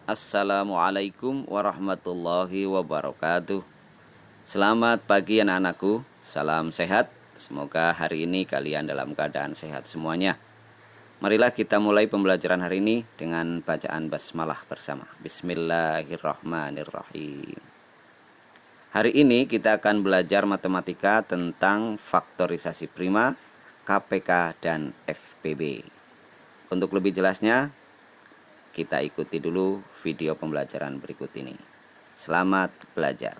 Assalamualaikum warahmatullahi wabarakatuh. Selamat pagi anak-anakku, salam sehat. Semoga hari ini kalian dalam keadaan sehat semuanya. Marilah kita mulai pembelajaran hari ini dengan bacaan basmalah bersama. Bismillahirrahmanirrahim. Hari ini kita akan belajar matematika tentang faktorisasi prima, KPK, dan FPB. Untuk lebih jelasnya, kita ikuti dulu video pembelajaran berikut ini. Selamat belajar.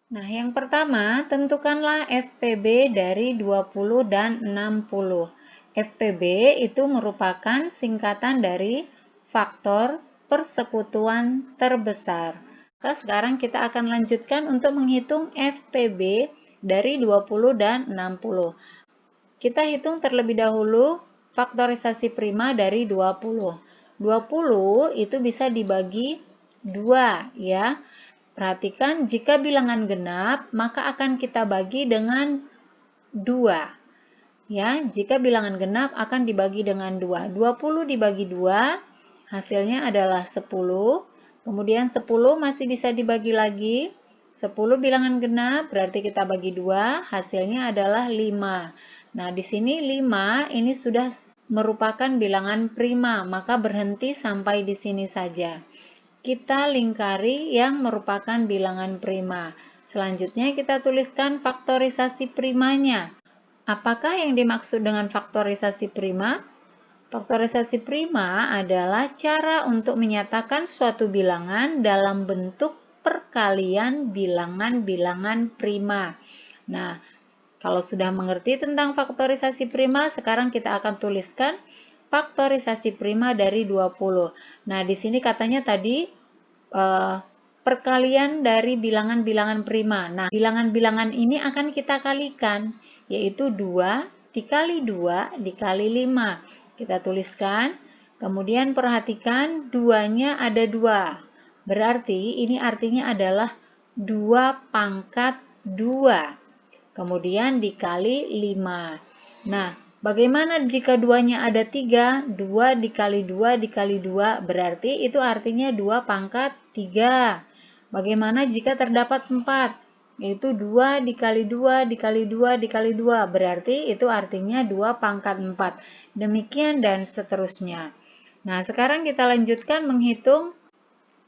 Nah, yang pertama, tentukanlah FPB dari 20 dan 60. FPB itu merupakan singkatan dari faktor persekutuan terbesar. Maka sekarang kita akan lanjutkan untuk menghitung FPB dari 20 dan 60. Kita hitung terlebih dahulu faktorisasi prima dari 20. 20 itu bisa dibagi 2 ya. Perhatikan jika bilangan genap maka akan kita bagi dengan 2. Ya, jika bilangan genap akan dibagi dengan 2. 20 dibagi 2 hasilnya adalah 10. Kemudian 10 masih bisa dibagi lagi. 10 bilangan genap berarti kita bagi 2, hasilnya adalah 5. Nah, di sini 5 ini sudah merupakan bilangan prima, maka berhenti sampai di sini saja. Kita lingkari yang merupakan bilangan prima. Selanjutnya kita tuliskan faktorisasi primanya. Apakah yang dimaksud dengan faktorisasi prima? Faktorisasi prima adalah cara untuk menyatakan suatu bilangan dalam bentuk perkalian bilangan-bilangan prima. Nah, kalau sudah mengerti tentang faktorisasi prima, sekarang kita akan tuliskan faktorisasi prima dari 20. Nah, di sini katanya tadi perkalian dari bilangan-bilangan prima. Nah, bilangan-bilangan ini akan kita kalikan, yaitu 2 dikali 2 dikali 5. Kita tuliskan, kemudian perhatikan 2-nya ada 2. Berarti ini artinya adalah 2 pangkat 2. Kemudian dikali 5. Nah, bagaimana jika 2-nya ada 3? 2 dikali 2 dikali 2 berarti itu artinya 2 pangkat 3. Bagaimana jika terdapat 4? Yaitu 2 dikali 2 dikali 2 dikali 2 berarti itu artinya 2 pangkat 4. Demikian dan seterusnya. Nah, sekarang kita lanjutkan menghitung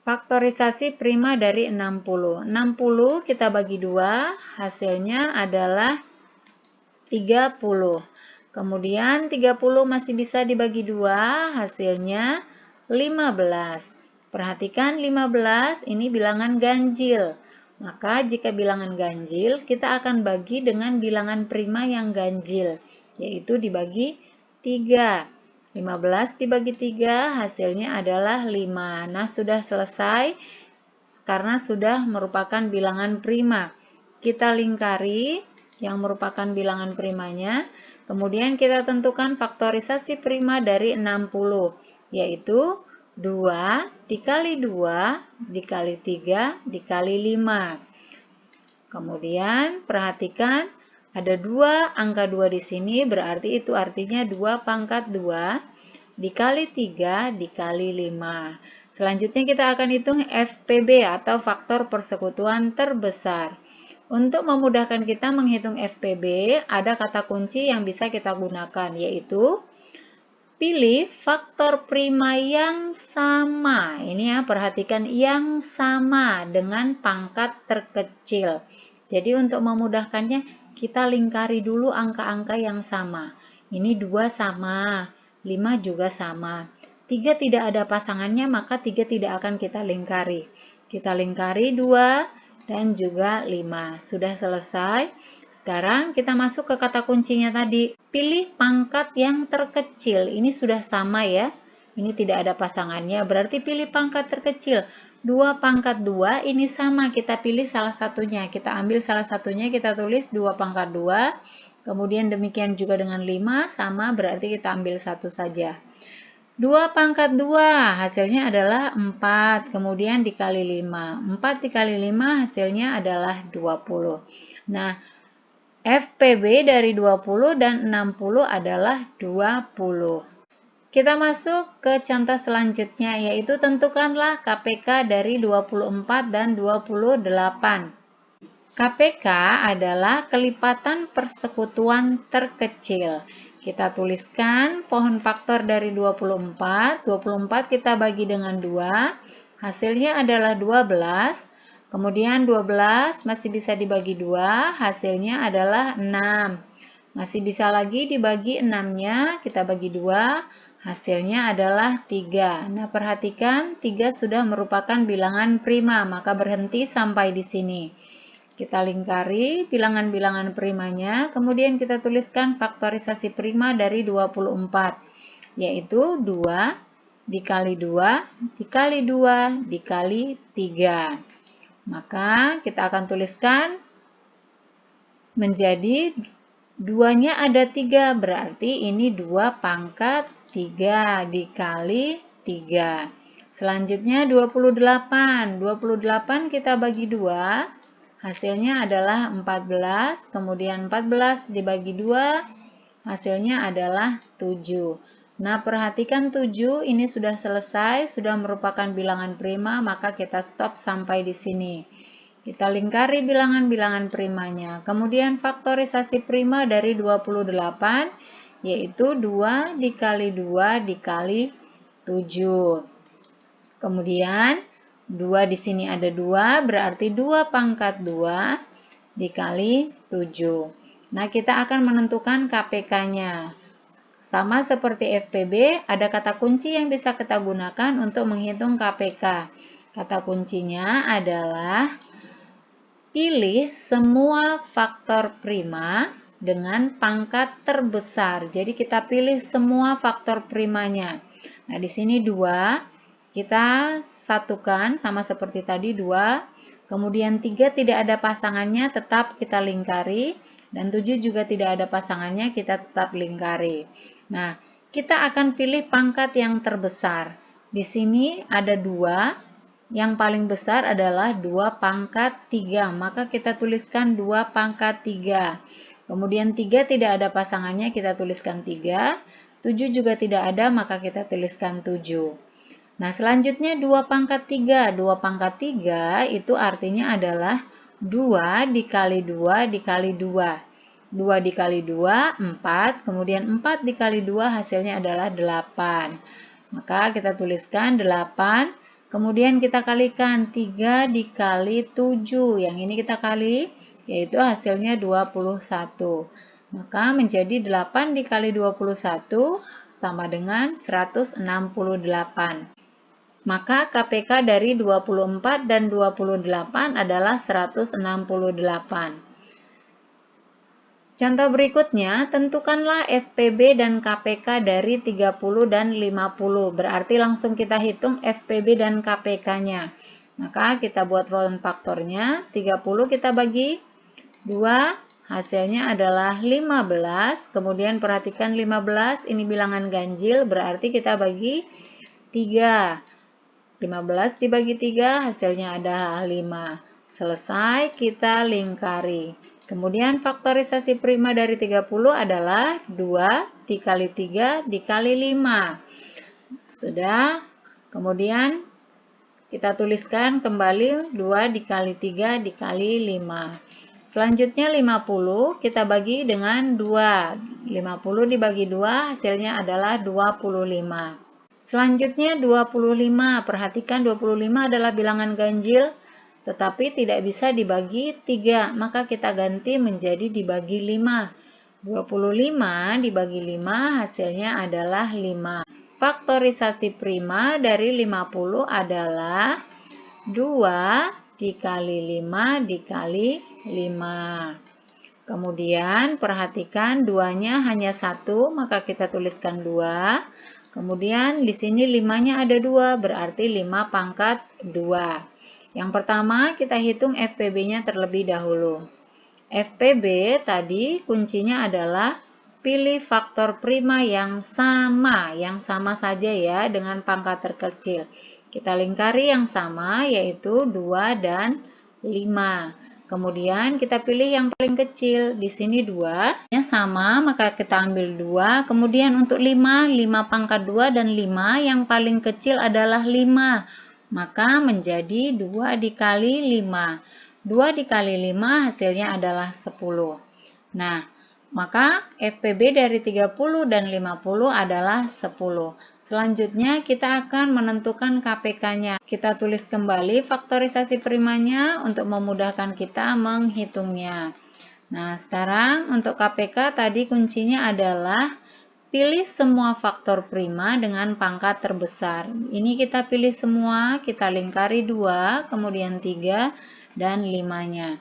faktorisasi prima dari 60. 60 kita bagi 2, hasilnya adalah 30. Kemudian 30 masih bisa dibagi 2, hasilnya 15. Perhatikan 15 ini bilangan ganjil. Maka jika bilangan ganjil, kita akan bagi dengan bilangan prima yang ganjil, yaitu dibagi 3. 15 dibagi 3 hasilnya adalah 5. Nah, sudah selesai karena sudah merupakan bilangan prima. Kita lingkari yang merupakan bilangan primanya. Kemudian kita tentukan faktorisasi prima dari 60, yaitu 2 dikali 2 dikali 3 dikali 5. Kemudian perhatikan ada 2 angka 2 di sini, berarti itu artinya 2 pangkat 2 dikali 3 dikali 5. Selanjutnya kita akan hitung FPB atau faktor persekutuan terbesar. Untuk memudahkan kita menghitung FPB, ada kata kunci yang bisa kita gunakan, yaitu pilih faktor prima yang sama. Ini ya, perhatikan yang sama dengan pangkat terkecil. Jadi untuk memudahkannya, kita lingkari dulu angka-angka yang sama. Ini 2 sama, 5 juga sama. 3 tidak ada pasangannya, maka 3 tidak akan kita lingkari. Kita lingkari 2 dan juga 5. Sudah selesai. Sekarang kita masuk ke kata kuncinya tadi. Pilih pangkat yang terkecil. Ini sudah sama ya. Ini tidak ada pasangannya. Berarti pilih pangkat terkecil. 2 pangkat 2 ini sama. Kita pilih salah satunya. Kita ambil salah satunya. Kita tulis 2 pangkat 2. Kemudian demikian juga dengan 5. Sama berarti kita ambil satu saja. 2 pangkat 2 hasilnya adalah 4. Kemudian dikali 5. 4 dikali 5 hasilnya adalah 20. Nah, FPB dari 20 dan 60 adalah 20. Kita masuk ke contoh selanjutnya, yaitu tentukanlah KPK dari 24 dan 28. KPK adalah kelipatan persekutuan terkecil. Kita tuliskan pohon faktor dari 24. 24 kita bagi dengan 2. Hasilnya adalah 12. Kemudian 12 masih bisa dibagi 2. Hasilnya adalah 6. Masih bisa lagi dibagi 6-nya. Kita bagi 2. Hasilnya adalah 3. Nah, perhatikan 3 sudah merupakan bilangan prima, maka berhenti sampai di sini. Kita lingkari bilangan-bilangan primanya, kemudian kita tuliskan faktorisasi prima dari 24, yaitu 2 dikali 2 dikali 2 dikali 3. Maka kita akan tuliskan menjadi 2-nya ada 3, berarti ini 2 pangkat 3 dikali 3. Selanjutnya 28. 28 kita bagi 2. Hasilnya adalah 14. Kemudian 14 dibagi 2. Hasilnya adalah 7. Nah, perhatikan 7 ini sudah selesai, sudah merupakan bilangan prima, maka kita stop sampai di sini. Kita lingkari bilangan-bilangan primanya. Kemudian faktorisasi prima dari 28, yaitu 2 dikali 2 dikali 7. Kemudian 2 di sini ada 2, berarti 2 pangkat 2 dikali 7. Nah, kita akan menentukan KPK-nya. Sama seperti FPB, ada kata kunci yang bisa kita gunakan untuk menghitung KPK. Kata kuncinya adalah pilih semua faktor prima dengan pangkat terbesar. Jadi kita pilih semua faktor primanya. Nah, di sini 2, kita satukan sama seperti tadi 2. Kemudian 3 tidak ada pasangannya, tetap kita lingkari. Dan 7 juga tidak ada pasangannya, kita tetap lingkari. Nah, kita akan pilih pangkat yang terbesar. Di sini ada 2. Yang paling besar adalah 2 pangkat 3, maka kita tuliskan 2 pangkat 3. Kemudian 3 tidak ada pasangannya, kita tuliskan 3. 7 juga tidak ada, maka kita tuliskan 7. Nah, selanjutnya 2 pangkat 3. 2 pangkat 3 itu artinya adalah 2 dikali 2 dikali 2. 2 dikali 2, 4. Kemudian 4 dikali 2 hasilnya adalah 8. Maka kita tuliskan 8. Kemudian kita kalikan 3 dikali 7. Yang ini kita kali, yaitu hasilnya 21. Maka menjadi 8 dikali 21 sama dengan 168. Maka KPK dari 24 dan 28 adalah 168. Contoh berikutnya, tentukanlah FPB dan KPK dari 30 dan 50. Berarti langsung kita hitung FPB dan KPK-nya. Maka kita buat volume faktornya. 30 kita bagi 2, hasilnya adalah 15. Kemudian perhatikan 15, ini bilangan ganjil, berarti kita bagi 3. 15 dibagi 3, hasilnya adalah 5. Selesai, kita lingkari. Kemudian faktorisasi prima dari 30 adalah 2 dikali 3 dikali 5. Sudah. Kemudian kita tuliskan kembali 2 dikali 3 dikali 5. Selanjutnya 50 kita bagi dengan 2. 50 dibagi 2 hasilnya adalah 25. Selanjutnya 25. Perhatikan 25 adalah bilangan ganjil, tetapi tidak bisa dibagi 3, maka kita ganti menjadi dibagi 5. 25 dibagi 5 hasilnya adalah 5. Faktorisasi prima dari 50 adalah 2 dikali 5 dikali 5. Kemudian perhatikan 2-nya hanya 1, maka kita tuliskan 2. Kemudian di sini 5-nya ada 2, berarti 5 pangkat 2. Yang pertama, kita hitung FPB-nya terlebih dahulu. FPB tadi kuncinya adalah pilih faktor prima yang sama saja ya dengan pangkat terkecil. Kita lingkari yang sama, yaitu 2 dan 5. Kemudian kita pilih yang paling kecil. Di sini 2. Yang sama, maka kita ambil 2. Kemudian untuk 5 pangkat 2 dan 5 yang paling kecil adalah 5. Maka menjadi 2 dikali 5. 2 dikali 5 hasilnya adalah 10. Nah, maka FPB dari 30 dan 50 adalah 10. Selanjutnya kita akan menentukan KPK-nya. Kita tulis kembali faktorisasi primanya untuk memudahkan kita menghitungnya. Nah, sekarang untuk KPK tadi kuncinya adalah pilih semua faktor prima dengan pangkat terbesar. Ini kita pilih semua, kita lingkari 2, kemudian 3, dan 5-nya.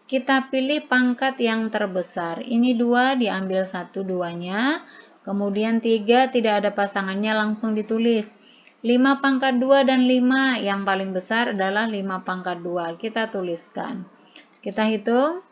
Kita pilih pangkat yang terbesar. Ini 2, diambil 1 2-nya. Kemudian 3 tidak ada pasangannya, langsung ditulis. 5 pangkat 2 dan 5 yang paling besar adalah 5 pangkat 2. Kita tuliskan. Kita hitung.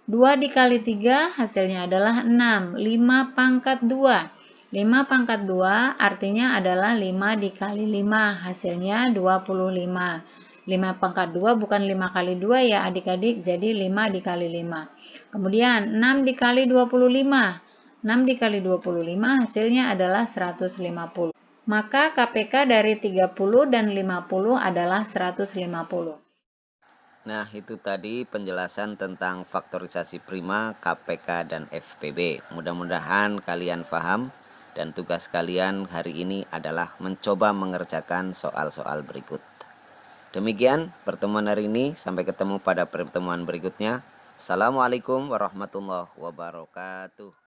2 dikali 3 hasilnya adalah 6. 5 pangkat 2. 5 pangkat 2 artinya adalah 5 dikali 5. Hasilnya 25. 5 pangkat 2 bukan 5 kali 2 ya adik-adik. Jadi 5 dikali 5. Kemudian 6 dikali 25. 6 dikali 25 hasilnya adalah 150. Maka KPK dari 30 dan 50 adalah 150. Nah, itu tadi penjelasan tentang faktorisasi prima, KPK, dan FPB. Mudah-mudahan kalian paham dan tugas kalian hari ini adalah mencoba mengerjakan soal-soal berikut. Demikian pertemuan hari ini, sampai ketemu pada pertemuan berikutnya. Assalamualaikum warahmatullahi wabarakatuh.